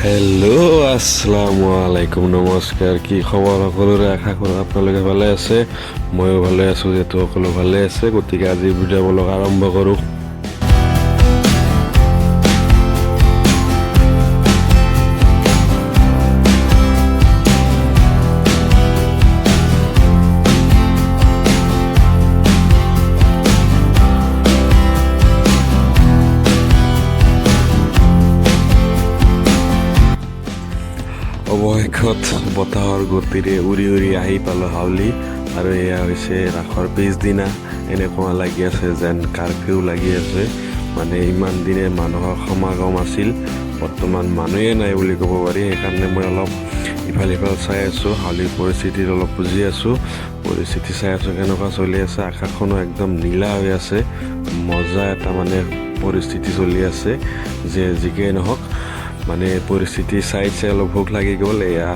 hello' আসসালামু আলাইকুম নমস্কাৰ কি খবৰ সকলোৰে আশা কৰোঁ আপোনালোকে ভালে আছে ময়ো ভালে আছোঁ যিহেতু সকলো ভালে আছে গতিকে আজি ভিডিঅ' ব্লগ আৰম্ভ কৰোঁ অৱশেষত বতাহৰ গতিৰে উৰি উৰি আহি পালোঁ হাউলি আৰু এয়া হৈছে ৰাসৰ পিছদিনা এনেকুৱা লাগি আছে যেন কাৰফিউ লাগি আছে মানে ইমান দিনে মানুহৰ সমাগম আছিল বৰ্তমান মানুহে নাই বুলি ক'ব পাৰি সেইকাৰণে মই অলপ ইফাল সিফাল চাই আছোঁ হাউলিৰ পৰিস্থিতিত অলপ বুজি আছোঁ পৰিস্থিতি চাই আছোঁ কেনেকুৱা চলি আছে আকাশখনো একদম নীলা হৈ আছে মজা এটা মানে পৰিস্থিতি চলি আছে যে যিকেই নহওক মানে পৰিস্থিতি চাই অলপ ভোক লাগি গ'ল এয়া